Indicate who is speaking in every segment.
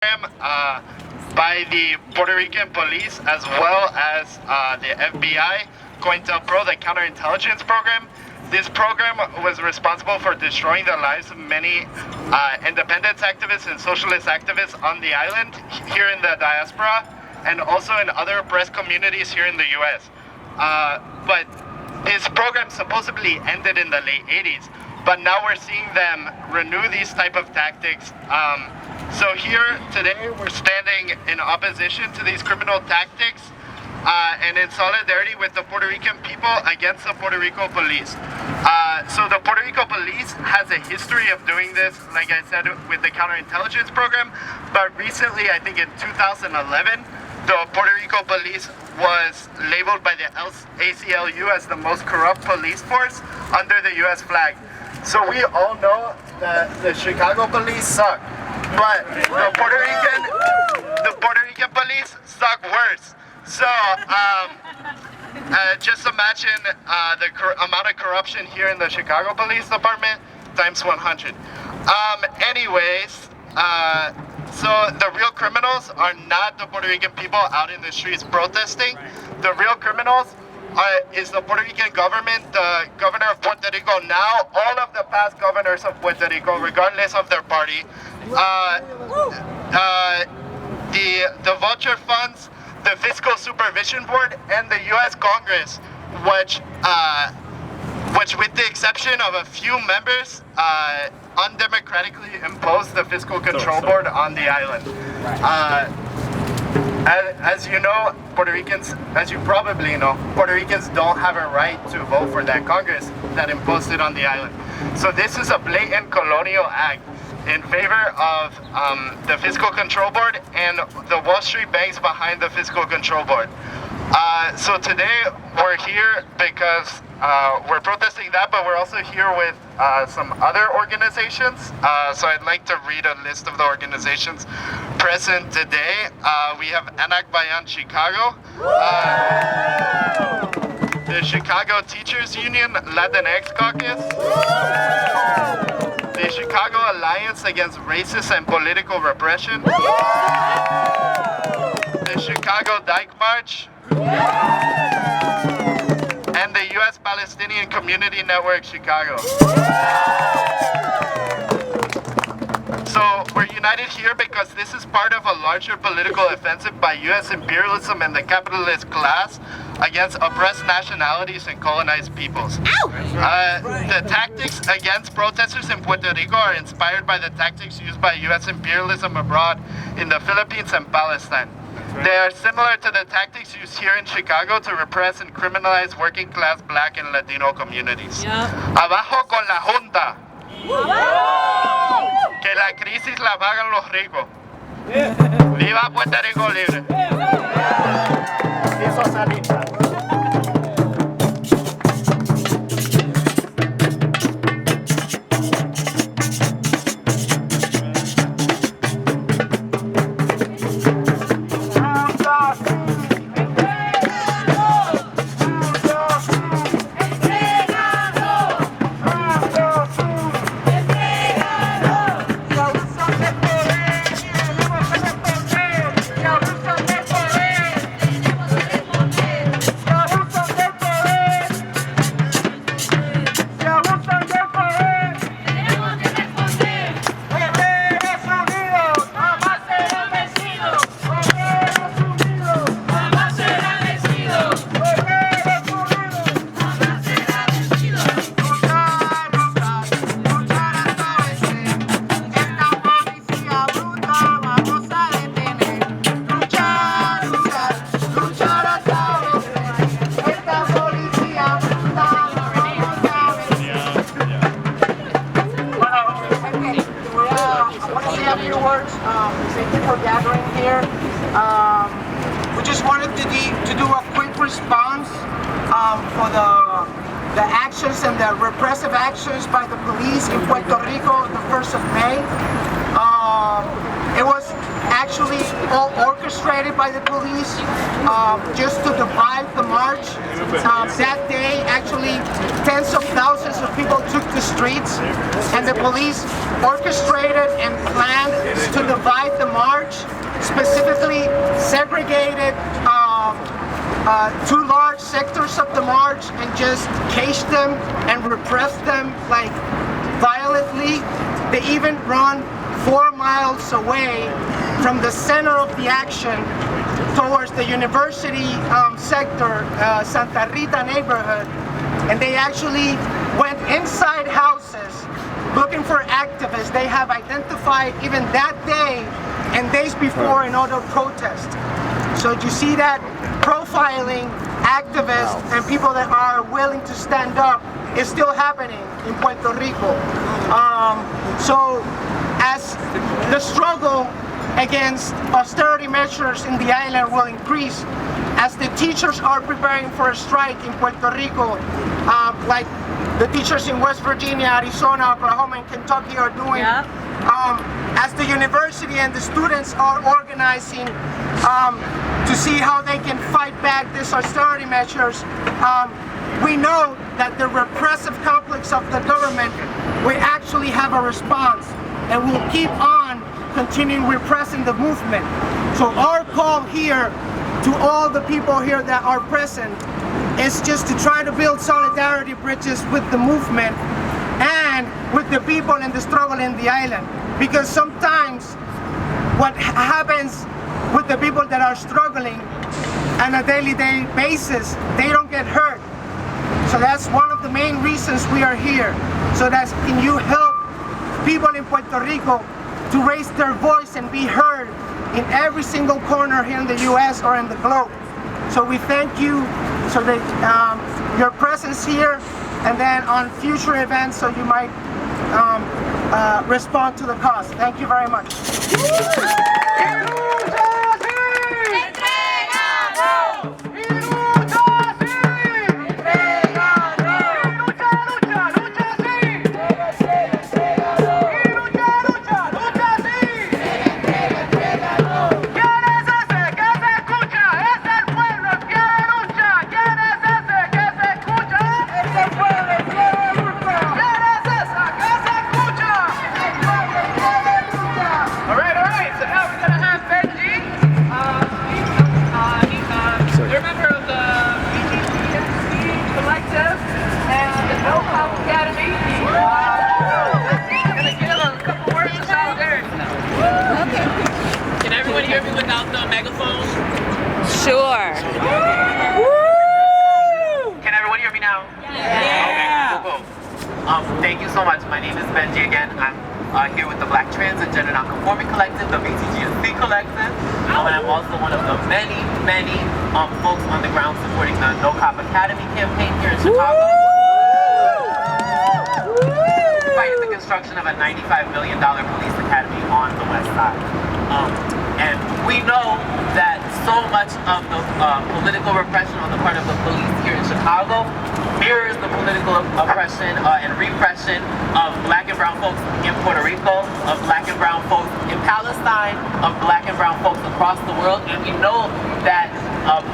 Speaker 1: by the Puerto Rican police as well as the FBI, COINTELPRO, the counterintelligence program. This program was responsible for destroying the lives of many independence activists and socialist activists on the island, here in the diaspora, and also in other oppressed communities here in the US. But this program supposedly ended in the late 80s, but now we're seeing them renew these type of tactics. So here today we're standing in opposition to these criminal tactics and in solidarity with the Puerto Rican people against the Puerto Rico police. So the Puerto Rico police has a history of doing this, like I said, with the counterintelligence program, but recently, I think in 2011, the Puerto Rico police was labeled by the ACLU as the most corrupt police force under the US flag. So we all know that the Chicago police suck, but the Puerto Rican police suck worse. So just imagine the amount of corruption here in the Chicago Police Department times 100. So the real criminals are not the Puerto Rican people out in the streets protesting. The real criminals is the Puerto Rican government, the governor of Puerto Rico now, all of the past governors of Puerto Rico, regardless of their party, the vulture funds, the Fiscal Supervision Board, and the U.S. Congress, which with the exception of a few members, undemocratically imposed the Fiscal Control Board on the island. As you know, Puerto Ricans, as you probably know, Puerto Ricans don't have a right to vote for that Congress that imposed it on the island. So this is a blatant colonial act in favor of the Fiscal Control Board and the Wall Street banks behind the Fiscal Control Board. So today we're here because we're protesting that, but we're also here with some other organizations. So I'd like to read a list of the organizations present today. We have Anak Bayan Chicago, the Chicago Teachers Union Latinx Caucus, the Chicago Alliance Against Racist and Political Repression, the Chicago Dyke March, and the U.S. Palestinian Community Network Chicago. So we're united here because this is part of a larger political offensive by U.S. imperialism and the capitalist class against oppressed nationalities and colonized peoples. The tactics against protesters in Puerto Rico are inspired by the tactics used by U.S. imperialism abroad in the Philippines and Palestine. They are similar to the tactics used here in Chicago to repress and criminalize working class Black and Latino communities. Abajo con la Junta. Que la crisis la pagan los ricos. Viva Puerto Rico libre. Y socialista.
Speaker 2: Thank you for gathering here. We just wanted to do a quick response for the actions and the repressive actions by the police in Puerto Rico the 1st of May. It was actually all orchestrated orchestrated by the police just to divide the march. That day, actually, tens of thousands of people took the streets, and the police orchestrated and planned to divide the march, specifically segregated two large sectors of the march and just caged them and repressed them like violently. They even run 4 miles away from the center of the action towards the university sector, Santa Rita neighborhood, and they actually went inside houses looking for activists they have identified even that day and days before in order to protest. So you see that profiling activists and people that are willing to stand up is still happening in Puerto Rico. So as the struggle against austerity measures in the island will increase, as the teachers are preparing for a strike in Puerto Rico, like the teachers in West Virginia, Arizona, Oklahoma, and Kentucky are doing, as the university and the students are organizing to see how they can fight back these austerity measures, we know that the repressive complex of the government will actually have a response and will keep on continuing repressing the movement. So our call here to all the people here that are present is just to try to build solidarity bridges with the movement and with the people in the struggle in the island. Because sometimes what happens with the people that are struggling on a daily basis, they don't get hurt. So that's one of the main reasons we are here. So that's, can you help people in Puerto Rico to raise their voice and be heard in every single corner here in the US or in the globe. So we thank you so that your presence here, and then on future events so you might respond to the cause. Thank you very much.
Speaker 3: Sure.
Speaker 4: Can everyone hear me now?
Speaker 3: Yeah.
Speaker 4: Okay, cool. Thank you so much. My name is Benji again. I'm here with the Black Trans and Gender Nonconforming Collective, the BTGSC Collective. And I'm also one of the many folks on the ground supporting the No Cop Academy campaign here in Chicago. Fighting the construction of a $95 million police academy on the west side. And we know that so much of the political repression on the part of the police here in Chicago mirrors the political oppression and repression of Black and brown folks in Puerto Rico, of Black and brown folks in Palestine, of Black and brown folks across the world. And we know that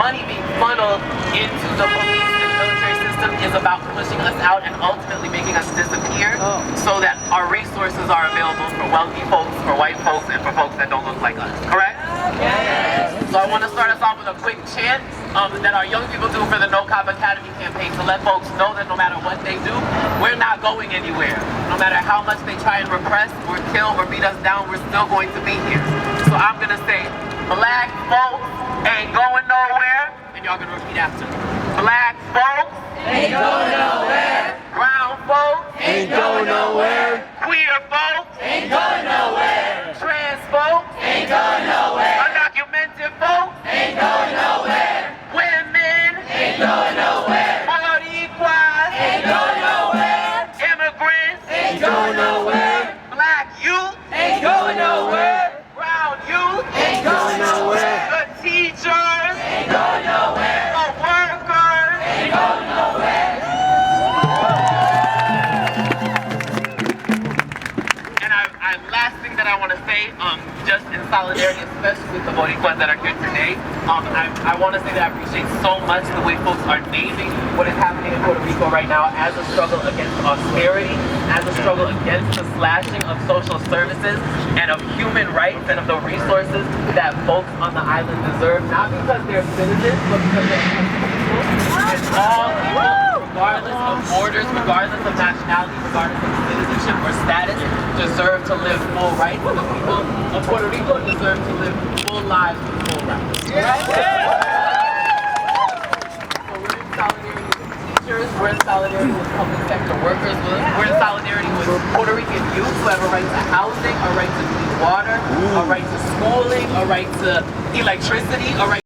Speaker 4: money being funneled into the police and military system is about pushing us out and ultimately making us disappear so that our resources are available for wealthy folks, for white folks, and for folks that don't look like us. Correct? Yes. So I want to start us off with a quick chant that our young people do for the No Cop Academy campaign to let folks know that no matter what they do, we're not going anywhere. No matter how much they try and repress or kill or beat us down, we're still going to be here. So I'm going to say, Black folks ain't going nowhere, and y'all going to repeat after me. Black folks ain't going nowhere. Brown folks ain't going nowhere. Queer folks ain't going nowhere. Trans folks ain't going nowhere. Undocumented folks ain't going nowhere. Women ain't going nowhere. Boricuas ain't going nowhere. Immigrants ain't going nowhere. Black youth ain't going nowhere. Brown youth ain't going nowhere. The teachers ain't going nowhere. The workers ain't going nowhere. And last thing that I want to say, just solidarity, especially with the Boricuas that are here today. I want to say that I appreciate so much the way folks are naming what is happening in Puerto Rico right now as a struggle against austerity, as a struggle against the slashing of social services and of human rights and of the resources that folks on the island deserve, not because they're citizens, but because they're people. And all people, regardless of borders, regardless of nationality, regardless of citizenship or status, deserve to live full rights. And the people of Puerto Rico deserve to live full lives with full rights. So we're in solidarity with teachers, we're in solidarity with public sector workers, we're in solidarity with Puerto Rican youth who have a right to housing, a right to clean water, a right to schooling, a right to electricity, a right